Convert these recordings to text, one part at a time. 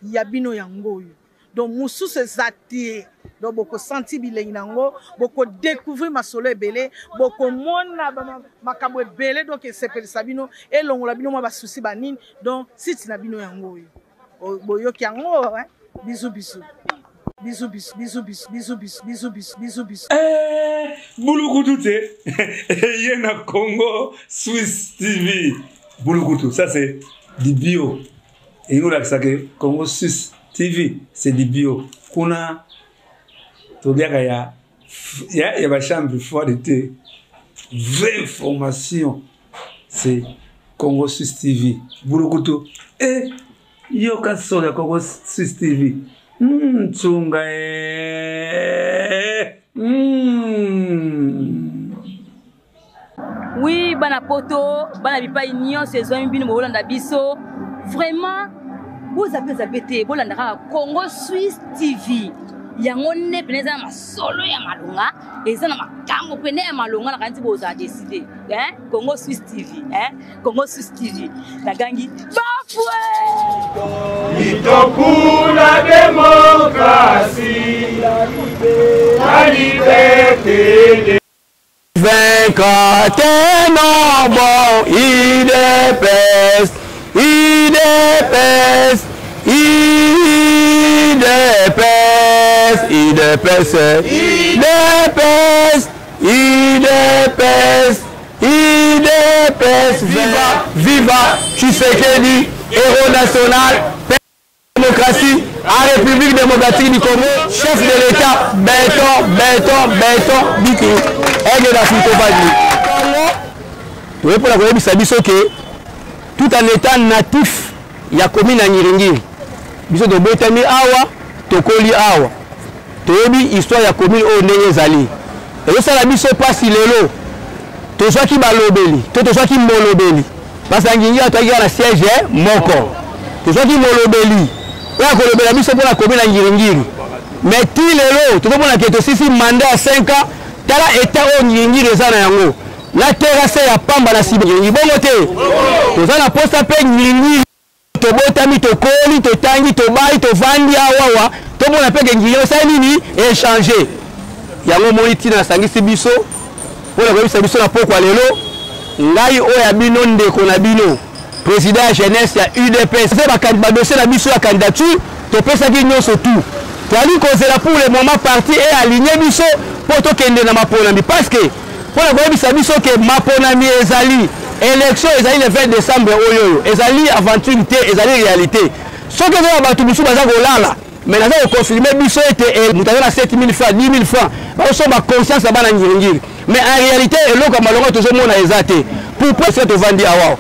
Yabino yango. Donc musu se zati. Donc boko senti bilei nango, boko découvrir ma solo belé, boko mona makambo belé donc c'est per sabino et longola bino ma ba souci banine. Donc si tu na bino yango. Boyo ki yango hein. Bisous bisous. Bisous bisous bisous bisous bisous bisous bisous bisous bisous. Boulou Yena Congo Swiss TV. Boulou ça c'est du bio. Et nous là ça que Congo Swiss TV c'est du bio. Kuna il y a ma chambre froide d'été. Vraie information. C'est Congo Swiss TV. Boulou et yo ka soda Congo Swiss TV. Tsunga Oui, bana poto, bana bipa union saison bino bolanda biso. Vraiment, vous avez zabete bolanda Congo Swiss TV. Yango ne peneza ma solo ya malunga, eza na makambo pene ya malunga na kanti boza décider. Congo Swiss TV, Congo Swiss TV. La gangi bafwe. Luttons pour la démocratie, la liberté. Vaincre tes nombres, IDPS, IDPS, IDPS, IDPS, IDPS, IDPS, IDPS, viva, viva, Tshisekedi, héros national, démocratie, à République démocratique du Congo, chef de l'État, béton, Biki, aide la Fitobadi. Pour la Colombie, ça dit que tout un État natif, il y a commune à Nyiringiri. Biso de Botami Awa, Tokoli Awa. Tobi, histoire, il y a commune au Neyezali. Et ça, la biso passe il est l'eau. Tout ça qui balobeli, tout ça qui molobeli. Parce que Nyiringiri a togué à la siège, mon corps. Tout ça qui molobeli. La commune à Nyiringiri. Mais il est là, tout le monde a été aussi mandat à 5 ans. Tala état au Nyiringiri et Zanayango. La terrasse est à Pamba la Sibé. Bon côté. Tout ça la poste à peine Nyiringiri. To botami to koli to tangi to bai to vandi awawa. Tout le monde a peine Nyiringiri ça nini échanger. Yango moniti na sangisi biso. Pour la commission biso na poko lelo. Ngai o ya bino ndeko na bino. Président de la jeunesse, il y a UDPS. C'est le dossier de la mission de la candidature. Tu peux ça qui nous surtout. Tu as dit que c'est là pour le moment parti et aligné mission pour tout qu'il y ait dans ma ponami. Parce que pour la mission que ma ponami est ali. Élection est ali le 20 décembre. Est ali aventure, est ali réalité. Ce que nous avons tout mission basé là. Mais nous avons confirmé mission était nous avons 7 000 francs, 10 000 francs. Nous sommes conscients de ça. Mais en réalité, l'eau comme malheureusement tout le monde a exalté. Pour cette vendre à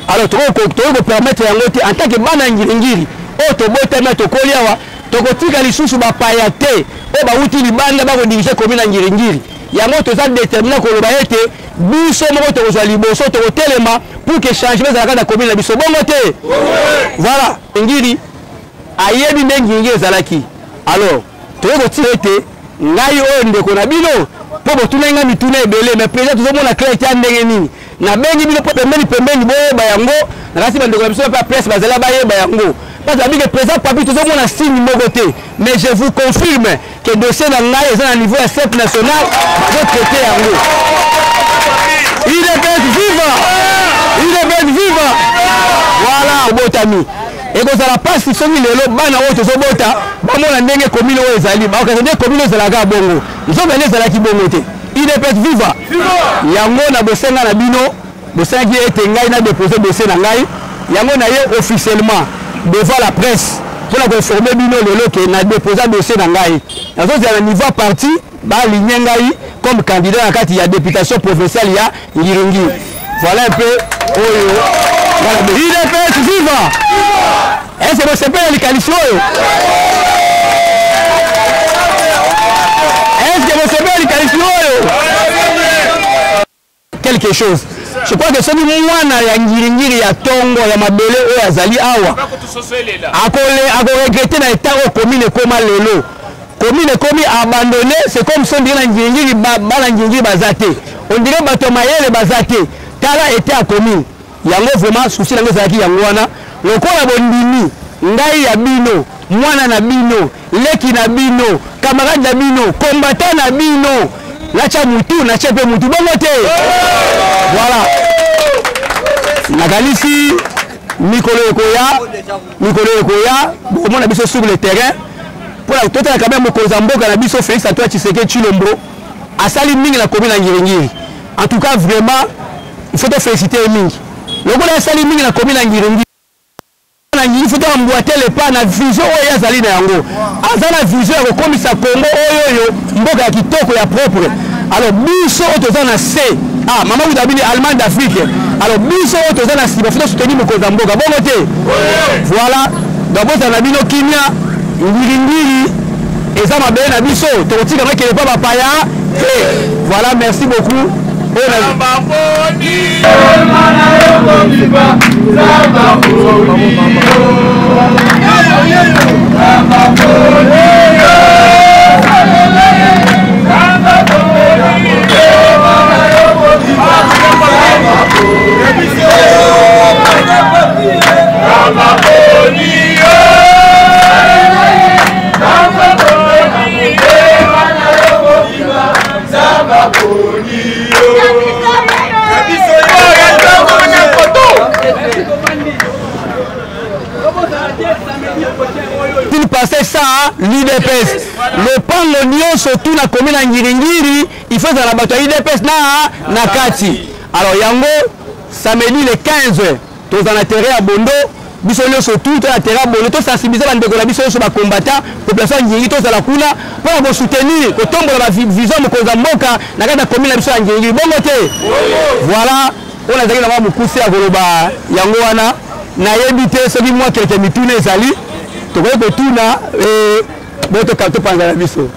alors, tu peux permettre en tant que bana Nyiringiri, tu peux mettre au Koliawa, tu peux tirer les sous ma pailleté, tu peux utiliser les bandes pour diriger la commune Nyiringiri. Il y a un autre déterminant que le baïté, Bisso Moto Liboso, tu peux tellement pour que changement de la commune Bisso. Bon côté. Voilà, Nyiringiri, Ayebi Nyiringiri Zalaki. Alors, tu peux tirer Ngai on de Konabino, pour tout le monde tourner belé, mais président tout le monde a créé un négéni. Na bengi bino pembeni boye bayango na kasi bande ko biso pa presse bazala baye bayango parce que président papi tout le monde a signe mogoté mais je vous confirme que dossier na ngai est à niveau chef national de traiter yango il est viva voilà botami et que ça la passe sur le bana o to bota ba mona ndenge commune o ezali ba ka ndenge commune ezalaka bongo ils ont mené ezalaki bongo te. Il est viva. Yango na bosenga na bino, bosenga qui est ngai na déposer dossier na ngai. Yango na ye officiellement devant la presse pour la confirmer bino lelo que na déposer dossier na ngai. Nazo c'est à niveau parti ba aligner ngai comme candidat à kati ya députation provinciale ya Nyiringiri. Voilà un peu oyo. Voilà, il est viva. Est-ce que c'est pas les qualifiés? Est-ce que vous savez les qualifiés? Quelque chose. Je crois que ce mwana ya Nyiringiri ya Tongo ya Mabele o ya Zali awa. Ako regretter na état au commune comme lelo. Commune comme abandonné, c'est comme si on dirait Nyiringiri bala Nyiringiri bazate. On dirait bato mayele bazate. Tala était à commune. Yango vraiment souci na ngezaki yango wana. Lokola bondimi ngai ya bino mwana na bino leki na bino camarade na bino combattant na bino nacha mutu nacha pe mutu bongo te voilà nakalisi mikolo ekoya bomona biso sur le terrain pour la totala quand même ko zamboka na biso Félix Antoine Tshisekedi Tshilombo asali mingi na commune Ngiringiri en tout cas vraiment il faut te féliciter mingi lokola asali mingi na commune Ngiringiri il faut emboîter les pas na vision oyo azali na yango azana vision ya kokomisa Congo oyo mboka ya kitoko ya propre alors biso otoza na C maman vous avez dit allemand d'Afrique alors biso otoza na siba faut soutenir mokonza mboka bongo te voilà d'abord ça na bino kimia Ngiringiri eza mabe na biso tokotika makele pa bapaya voilà merci beaucoup. Il passait ça l'IDPS le pango nyonso tout na commune Ngiringiri il faut dans la bataille IDPS na kati alors yango samedi le 15 tous dans la terre à Bondo biso nyonso tout na terre à Bondo to sensibiliser bande ko la biso nyonso ba combattant population Ngiringiri to za la kuna pour soutenir ko tombola ba vision mokonza mboka na kata commune la biso Ngiringiri bongo te voilà on a zaki na mukuse ya koloba yango wana na yebite soki moi quelqu'un mitune ezali to ko tuna boto kanto panza na biso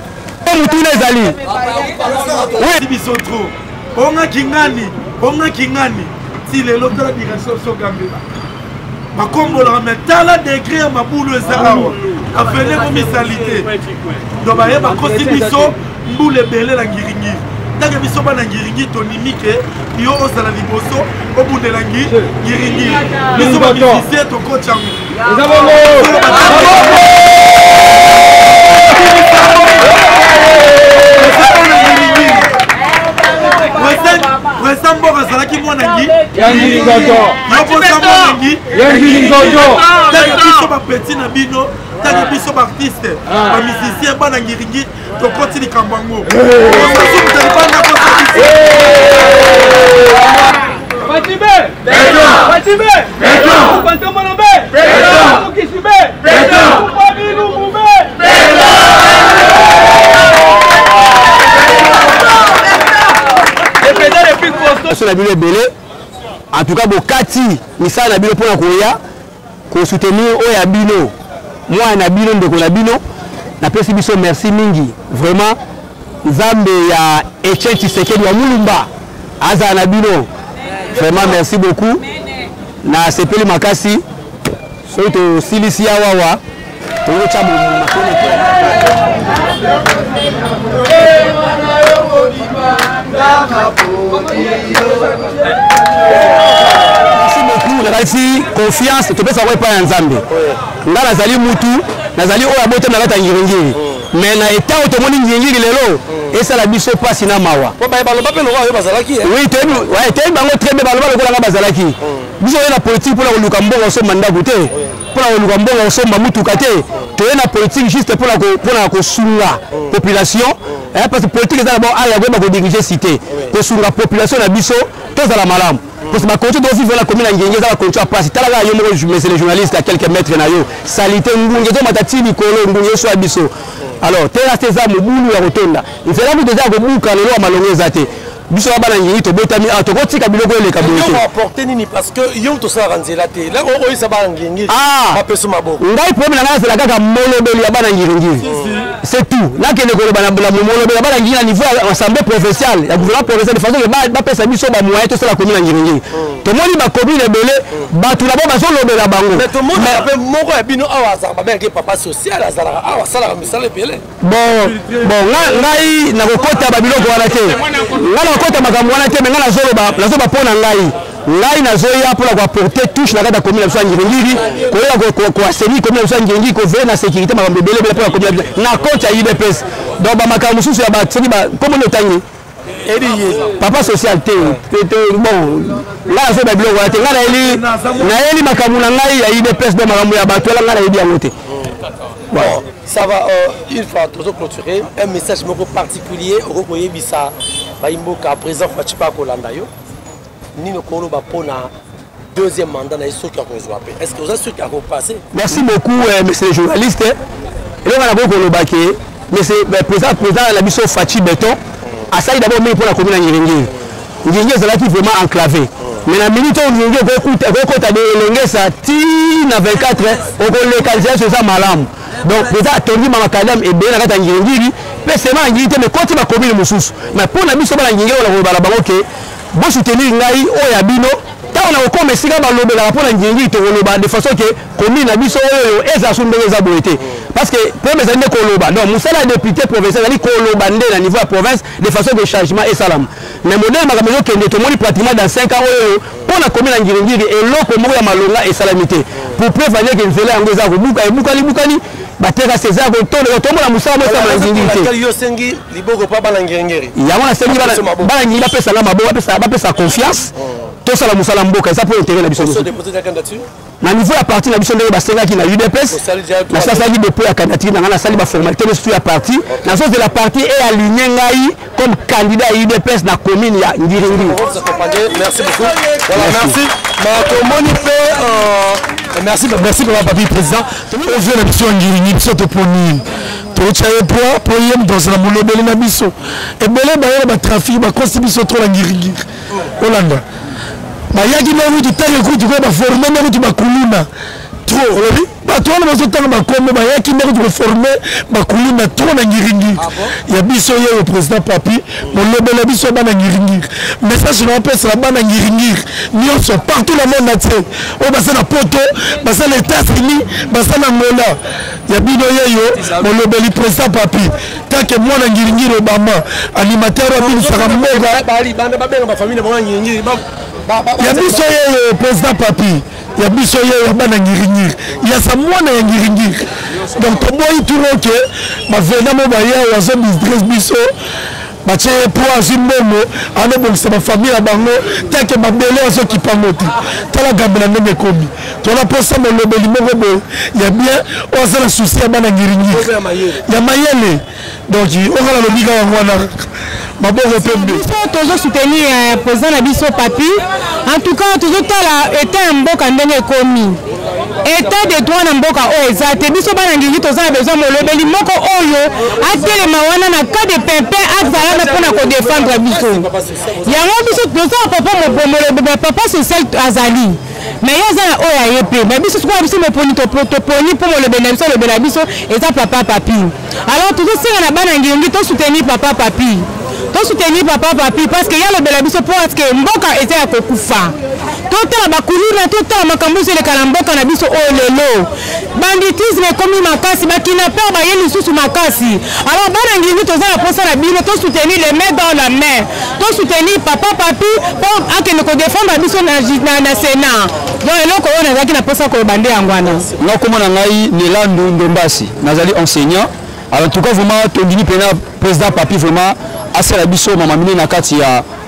mitune ezali oui biso trop onga kingani si le loto la direction so gambela makombola metala degré ya mabulu ezalawa afele ko misalité do ba yeba ko biso mbule belé la Ngiringiri tanke biso bana Ngiringiri tonimike yo osala liboso obundela Ngiringiri biso ba musicien to coach yango Wesambo azalaki mwana ngi yangi ngoto yopo sambo ngi yangi ngoto tanke biso ba petit na bino tanke biso ba artiste ba musicien bana Ngiringiri to koti likambo ngo en tout cas bokati misala na bino pona koya ko soutenir oya bino moi na bino ndeko na bino na pesi biso merci mingi vraiment nzambe ya Etienne Tshisekedi wa Mulumba aza na bino vraiment merci beaucoup na sepeli makasi soto silisi ya wawa to chabu makone merci beaucoup na confiance to pesa kwa ya nzambe ngala zali mutu nazali oya bote na kata Ngiringiri mais na état otomoni Ngiringiri lelo esa la biso pasi na mawa po ba baloba pe lo bazalaki oui tebi ouais tebi bango très bien baloba lokola nga bazalaki biso na politique pour la luka mbongo so mandaku te pour la luka mbongo so mamutuka te to na politique juste pour la ko sunga population parce que politique za bon ala ko ba ko diriger cité ko sunga population na biso to za la malamu parce que ma continue de vivre la commune Ngiringiri za continue à passer tala ga yo mo mais les journalistes à quelques mètres na yo salité ngunge to matati likolo ngunge so abiso alors tela teza mobulu ya rotonda ifela mu déjà ko buka lelo amalongo ezate biso bana Ngiringiri to botami to kotika biloko eleka bote yo apporter nini parce que yo to sa ranzela te là o isa bana Ngiringiri ba peso maboko ngai problème na c'est la kaka molobeli ya bana Ngiringiri c'est tout là que le bana molobeli ya bana Ngiringiri niveau assemblée provinciale ya gouvernement provincial de façon que ba pesa biso ba moyen to ça la commune Ngiringiri to moni ba commune belé ba tout d'abord ba zo lobela bango mais to moni ba moko ya bino awa za ba ke papa social azala awa sala misale belé bon ngai na kokota ba biloko wana te ngala kokota makambo wana te ngala zoloba pona ngai ngai nazoya pour la porter touche la kata commune la ngiringiri ko aseni commune la ngiringiri ko veiller na sécurité makambo belé pour la commune na compte ya UDPS donc ba makambo susu ya ba tseni ba comme le tangi papa social té bon là ça ba bilo wala té ngana eli makambo na ngai ya UDPS do makambo ya ba tola ngana idi amote. Bon, ça va une fois toujours clôturer un message particulier au Rokoye Bissa Baimboka présent Fachipa Kolandayo Nino Kolo Bapona deuxième mandat na ceux qui ont rejoint. Est-ce que vous êtes ceux qui ont passé? Merci beaucoup monsieur le journaliste. Et là on a beaucoup le baquet mais c'est président la mission Fachi Béton a ça d'abord mis pour la commune Ngiringi. Ngiringi c'est là qui vraiment enclavé. Mais la minute où Ngiringi écoute à des Lengesa na 24 au le calcium sur ça malam. Donc président attendu ma kadam et bien la Ngiringi mais c'est ma Ngiringi mais quand ma commune mususu mais pour la mission la Ngiringi on la ba OK bon soutenir ngai o ya bino ta on a comme sika ba lobela pour la Ngiringi to loba de façon que commune na biso oyo eza sundenge za boité parce que pour mes années koloba donc musala député provincial ali koloba ndé na niveau de province de façon de changement et salam mais modèle makamelo kende to moni pratiquement dans 5 ans oyo pour la commune Ngiringi et loko moko ya malonga et salamité pour prévenir que nzela yango za kobuka e bukani bateka César ko to la musala mo sa Ngiringi yo sengi liboko pa bana Ngiringi ya wana sengi bana ngi ba pesa na mabo ba pesa confiance to sala musala mboka ça pour intérêt la biso na niveau ya parti na biso ndenge basenga ki na UDPS na sasa li depuis ya candidature na sali ba formalité de sur la parti na sens de la parti est aligné ngai comme candidat à UDPS na commune ya Ngiringi. Merci beaucoup. Voilà, merci. Merci pour la papi président. On fait la mission Ngiringi biso to poni. To chaye pour yem dans la molobeli na biso. Et belé ba trafic ba constitution trop la Ngiringi. Hollande. Bayaki na wuti tanga kuti ko ba former na kuti bakuluna trop olobi bato wana bazotanga bakombe bayaki na kuti former bakuluna trop na Ngiringi ya biso ye président papi molobela biso bana Ngiringi message na pesa bana Ngiringi nyonso partout le monde entier o basa na poto basa na États-Unis basa na Angola ya bino yeyo molobeli président papi take mwana Ngiringi Obama animateur wa bino sakamoga bali banda babenga ba famille ba Ngiringi ya biso ye président papi ya biso ye bana Ngiringi ya sa mwana ya Ngiringi donc toboyi turo ke ba vena mo ba ya wazo business biso bache pour azimbomo ane bongisa ba famille ya bango take babele azo kipangoti tala gambela ndenge komi tola posa mo lobeli moko bo ya bien oza la souci ya bana Ngiringi ya mayele donc okala lobika wana maboko pembe toujours soutenir président na biso papi en tout cas toujours tala état mboka ndenge komi état de droit na mboka oyo eza te biso bana Ngiringi toza na besoin molobeli moko oyo atelema wana na cas de pimpin azala mpona kodefendre biso yango biso toza papa social azali mais il y a un OAP mais biso quoi biso me poni to poni pour le biso et ça papa papi alors tout ça na bana Ngiringi to soutenir papa papi to soutenir papa papi parce que y a le biso pour parce que mboka était à kokufa tout la bakuluna tout la makambo sur le kalamboka na biso o lelo banditisme comme makasi ba kidnapper ba yeli susu makasi alors bana Ngiringi to za la posa na bino to soutenir les mains dans la main to soutenir papa papi pour akene ko défendre biso na Sénat. Donc eloko on azaki na posa ko bande yangwana na komona ngai Nelandu Ndombasi nazali enseignant alors en tout cas vraiment tondini pena président papi vraiment asala biso mama mine na kati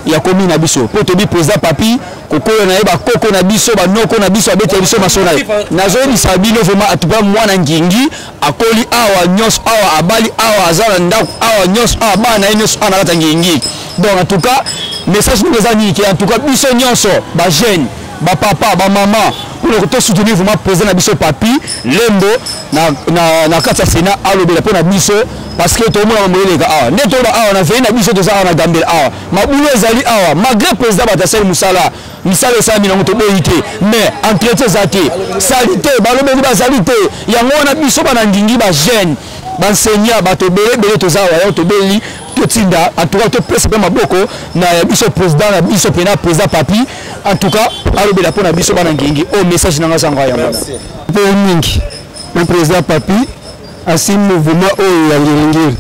ya commune na biso po tobi président papi kokoyo na yeba koko na biso ba noko na biso abete biso masona nazo ni sabino vraiment atuba mwana Ngiringi akoli awa nyos awa abali awa azala ndako awa nyos awa bana nyos ana kata Ngiringi donc en tout cas message nous ezani ki en tout cas biso nyonso ba jeune ba papa ba maman pour le soutenir vraiment président na biso papi lembo na kati ya Sénat alobela pona biso parce que tout le monde a awa nde to ba awa na veina biso to za na gambel awa mabulo ezali awa malgré président Batasel Musala misala sa mina moto boyite mais entretien zaki salité balobeli ba salité yango na biso bana Ngiringi ba jeune ba enseignant ba to bele to za wa to beli Tinda en tout cas to presse ma boko na biso président na biso pena président papi en tout cas alobe la pona biso bana Ngiringi au message nanga sangwa ya mbona po mingi na président papi asi mouvement o ya Ngiringi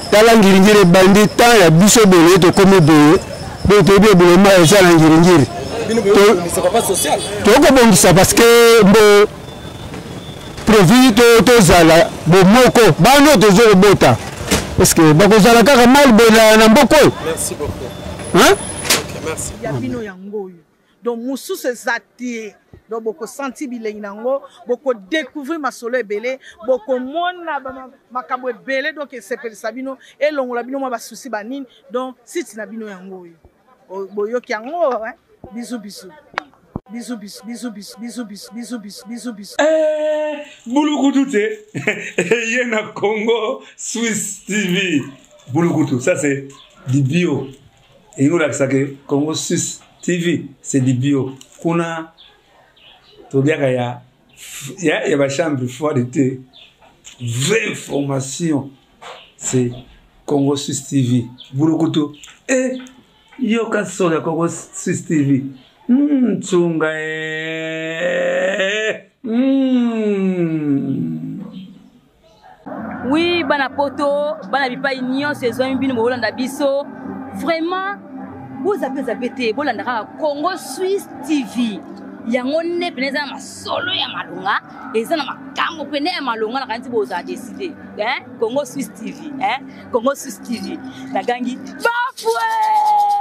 tala Ngiringi bandi ta ya biso bele to comme boye bo to be bele ma eza na Ngiringi tokobongisa parce que mbo profit tozala bomoko bano tozokobota parce que bakozala kaka mal boye na mboko oyo. Merci beaucoup. Hein? Ok, merci. ya bino yango oyo donc mosusu eza te donc bokosenti bilengi nango bokodécouvrir masolo ebele bokomona makambo ebele donc esepelisa bino elongola bino mwa basusi banini donc site na bino yango oyo boyoki yango bisu bisu bisu bisu bisu bisu bisu bisu bisu bisu bisu bisu Bulukutu te ye na Congo Swiss TV Bulukutu, ça c'est du bio. Et nous là que Congo Swiss TV c'est du bio. Kuna tobiaka ya ba chambre froide de thé. Vraie formation. C'est Congo Swiss TV Bulukutu. Et yo ka so de Congo Swiss TV. Tsunga Oui, bana poto, bana bipa union saison bino bolanda biso. Vraiment, vous avez zabete bolanda Congo Swiss TV. Yango ne peneza masolo ya malunga, eza na makambo pene ya malunga na kanti boza décider. Congo Swiss TV, Congo Swiss TV. Na gangi bafwe!